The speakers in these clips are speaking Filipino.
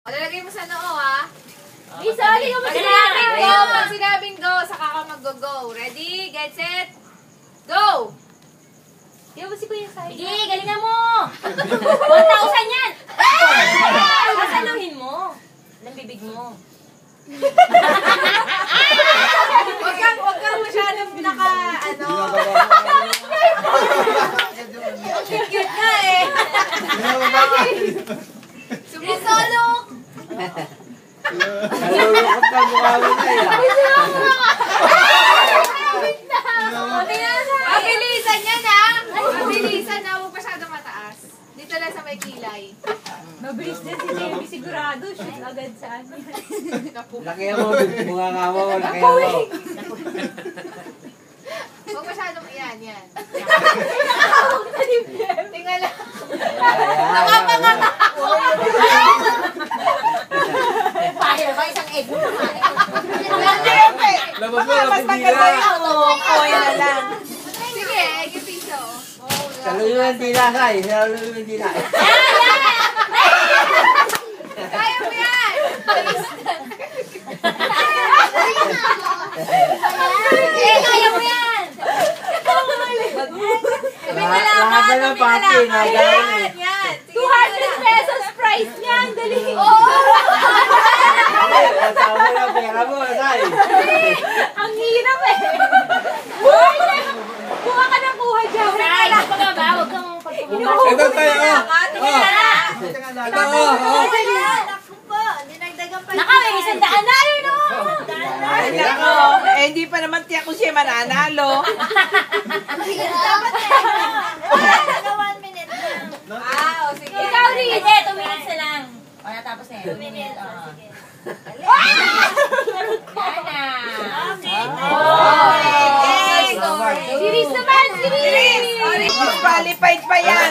Lalagay mo sa noo, ha? Lisa, hindi ka mo sinabing go! Pag sinabing go, saka ka mag-go. Ready, get, set, go! Di ba si Kuya Sai? Sige, galingan mo! 1,000 yan! Masaluhin mo. Ang bibig mo. Huwag kang masyadong cute nga eh. Sumisolok! Nalulukot na mukha mo na yan. Mabilisan yan, ha? Mabilisan na, huwag masyadong mataas. Dito lang sa may kilay. Mabilis din si Jamie, sigurado. Shoot agad sa amin. Laki mo, mukha nga mo, laki mo. Huwag masyadong, yan. Tingnan lang. Nakapangata ako. Fire ba? Isang egg mo naman. Labas mo, labas dila. na lang. Sige, yung piso. Saluhin mo yung dila, Sai. Saluhin mo yung dila. Kaya mo yan! Kaya mo yan! Lahat na ng papi, nagawin. Yan! 200 pesos price niyan. Dali. Tao mo lang, pera mo, Sai. Ang hirap eh. Kuha ka ng kuha dyan. Ay, pagkaba, huwag kang pagpapabasa. Ito tayo, Naka, may 100 na yun, no? Ay, nako. Eh, hindi pa naman tiyak ko siya mananalo. Dapat eh. Sige. Ikaw rin. Hindi, 2 minutes na lang. O, natapos na yun. 2 minutes. Yan na. Siris naman, Siris. Disqualified pa yan.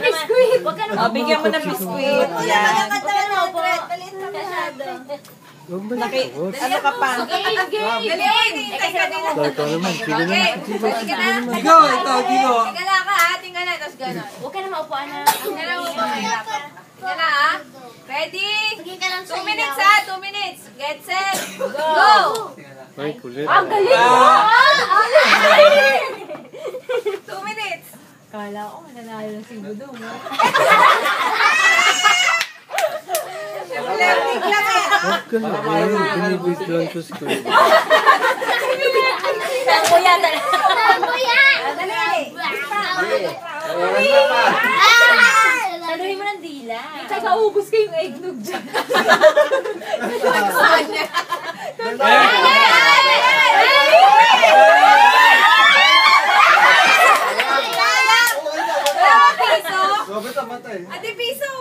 Biskuit. Huwag ka O, naman. bigyan mo ng biskuit. Yan. Ano ka pa? Ikaw, ito, Gino. Tingala ka, ha? Tingala, tapos gano'n. Huwag ka na maupuan na. Tingala mo ba mahirapan? Tingala, ha? Ready? 2 minutes, ha? 2 minutes. Get set, go! Ay, kulit. Ang galing mo. 2 minutes. Kala ko mananalo ng si Budong. Learning lang eh. Huwag ka na. Ayun, binibidyoan ko si Kuya. Tango yan. Dali. Saluhin mo ng dila. Tsaka ubus ko yung eggnog dyan. Ate piso.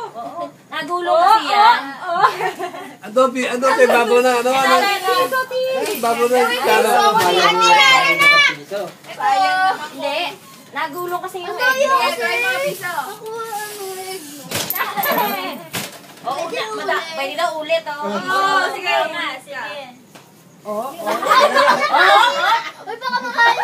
Nagulong kasi yan. Adobe, babo na, ano? Babo na, kala ko, Hindi. Nagulong kasi yung Try egg. mga piso. Oo, pwede daw ulit. Oo, sige. Sige. Uy, baka mahal.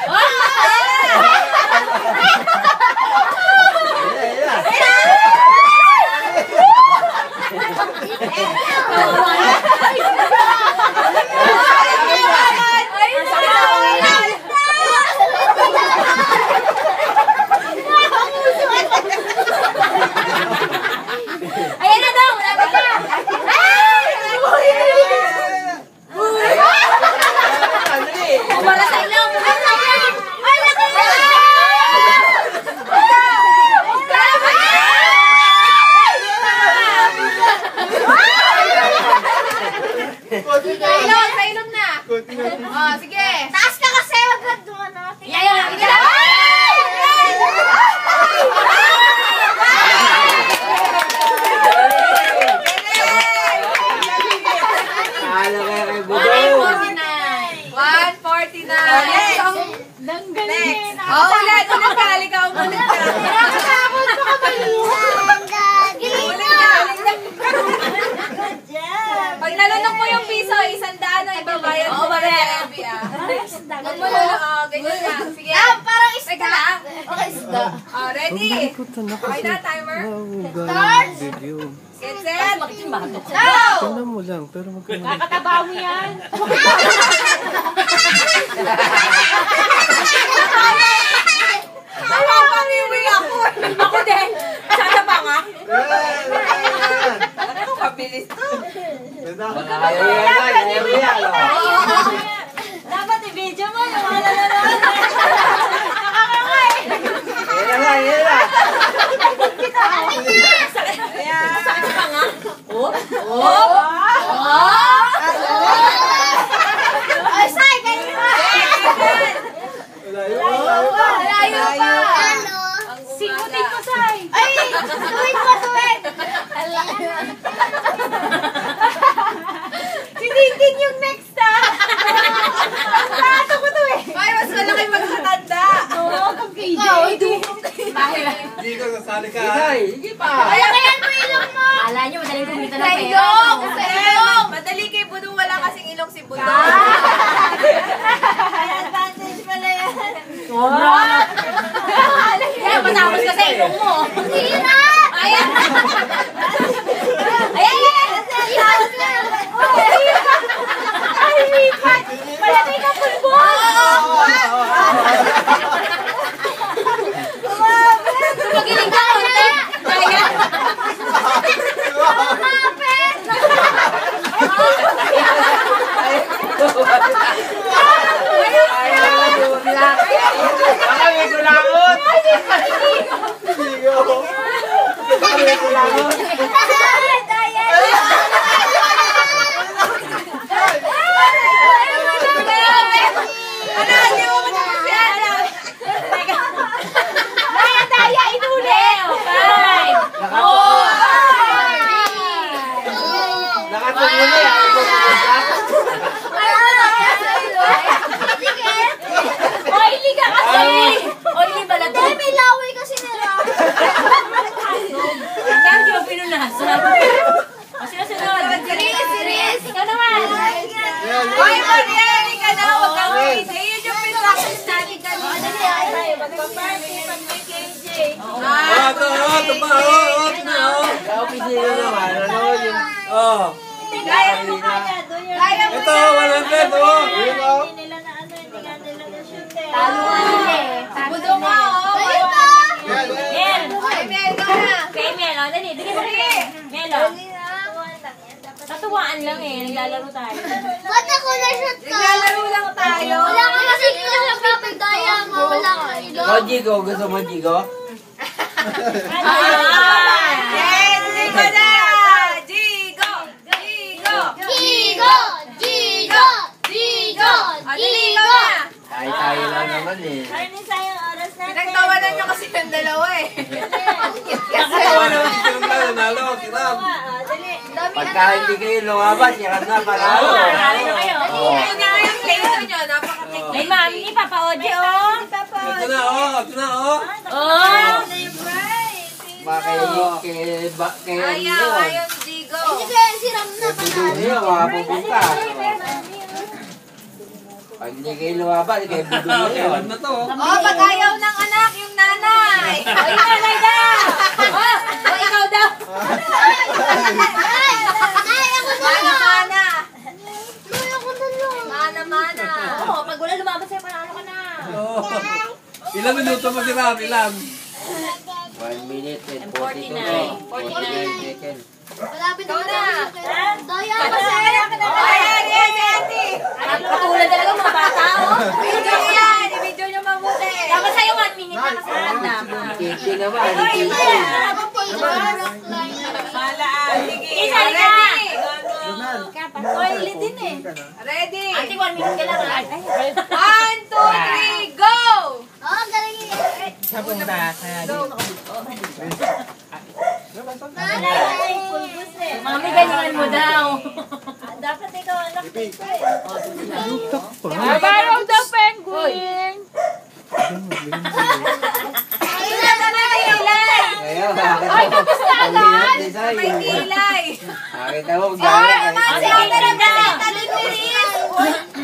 Ayan na daw. Lapit na. Para sa ilaw. Ay, laki na. Sa ilong na. Oh, sige. Taas ka kasi. Wag ka doon natin. Yan. Kala kaya kay Budong. 149. Nang galing. Oh, ulit. Ulit ka. Halika, umulit ka. Nakakatakot ka Pag nalunok mo yung piso, 100 ang ibabayad mo. Oo, babayaran. Gabi, ah. Huwag mo na, ganyan lang. Sige. Parang isda. Okay, isda. Ready? Okay na, timer. Start! Video. Get set. Tingnan mo lang, pero magkano. Kakataba mo yan. Napapamiwi ako. Ako din. Sana ba nga? Mabilis to. Dapat i-video mo yung mga nanonood. Sakit pa nga. Ay, say, ganyan mo. Malayo pa. Simutin ko, Sai. Ay, tuwid mo, tuwid. Tinitin yung next, Tato ko to eh. Ay, mas malaki magkatanda. Oo, kung KJ. Hindi ko sasali ka. Sige pa. Ayan mo ilong mo. Kala nyo, madaling kumita Sa ng pera. ilong, sa ilong. Madali kay Budong, wala kasing ilong si Budong. May advantage pala yan. Kaya matapos ka sa ilong mo. Sige na. Ayan. Ayan. Ay, lipat. Malaki ka pulbo. Magaling ka, konti. Ayan. Daya, inuli. Nakatulog yan. Oily ka kasi. Oily ba lang? May laway kasi nila. Kaya hindi mo pinunasan. O, sino-sunod? Serious. Ikaw naman. Hoy, Mariel, ka na. Huwag kang wait. Yun yung pinractice natin kanina. Pag-party, pag-KJ. Ito pa, Sa opisina naman, ano yung... Kaya mo kaya. Kaya mo Ito, yan. 100, oh. Talo ka eh. Budong ka, oh. Mel. Ay, Mel, ka na. Kay Mel, o, dali. Bigyan mo kay Mel, o. Tatuwaan lang eh. Naglalaro tayo. Ba't ako na-shoot ka? Naglalaro lang tayo. Wala ka kasi kasabit daya mo. Wala ka ilong. Ikaw, Jigo. Gusto mo, Jigo? Yes, Jigo na! Jigo! Jigo! Jigo! Jigo! Jigo! Jigo na! Tayo lang naman eh. Ano sayang oras natin? Pinagtawanan nyo kasi yung dalawa eh. Nakatawa naman. Sino na nanalo? Kiram. Pagka hindi kayo lumabas, sirat na para. Marami na kayo. Hindi na yung play nyo. Napaka-technical. Ay, mami, Papa-Oji, oh. Ito na, oh. Ito na, oh. Oh. Kaya Ayaw, ayaw ni Jigo. Kaya siram na Budong nyo, makapupunta. Pag hindi kayo lumabas, kayo budong nyo. Kiram na to, oh. Oh, pag ayaw ng anak, yung nanay. O, yung nanay daw. O, ikaw daw. Mana-mana. Mana-mana. Oo, pag wala lumabas sa'yo, panalo ka na. Oh. Ilang minuto pa si Ram? Ilan? 1 minute and 49. 49 seconds. Malapit Ikaw na na. Daya Kasi, ayan, yan, Auntie. Katulad talaga mga bata, oh. Video nyo yan. I-video nyo mabuti. Dapat sa'yo 1 minute na kasi na. Kiki naman, Kiki. Isa ka. Oily din eh. Ready? Ate, 1 minute ka lang. Ay, 1, 2, 3, go! Oh, galing yun. Ay, pulbos eh. mami, ganyan mo daw. Dapat ikaw anak dito eh. Lutak pa. Barong the penguin. Ilan na na kilay? Ngayon, ay, tapos na agad! May kilay. Nakita mo, galing. Sige, tara na. Talig-tilis.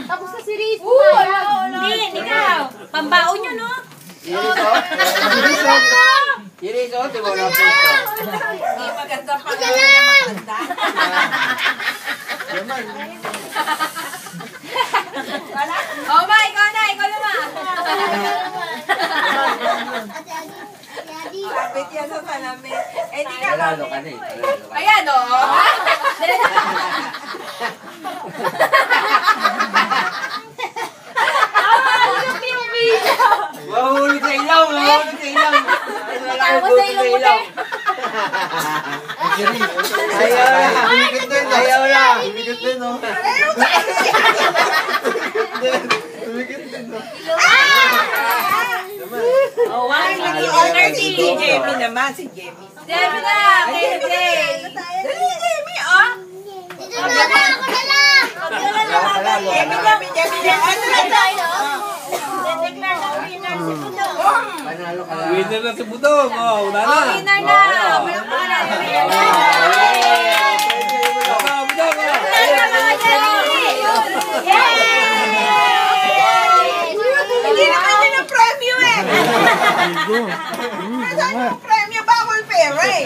Tapos na si Riz. Hindi, ikaw. Pambaon nyo, no? Iris, oh. Iris, oh. Di mo na po ito. Hindi maganda pa nga na matanda. Naman. Oh, ma, ikaw na, ma. Kapit yan sa salamin. Eh, di ka Panalo ka na eh. Panalo ka. Ayan, oh. Mahulog sa ilaw, mahulog sa ilaw. Wala akong buto sa ilaw. Ayaw na. Ayaw na. Tumikit din, no? Oh, one. Nag-order si Jamie naman, si Jamie. Demi na, kay Jay. Dali, Jamie, oh. Ako na lang. Jamie. Ano na tayo? Panalo ka lang. Winner na si Budong. Oh, una na. Oh, winner na. Walang pangalan. Winner na. Budong, oh. Winner na, mga Jay. Hindi naman yun ang premyo eh. Nasaan yung premyo? Bawal pera eh.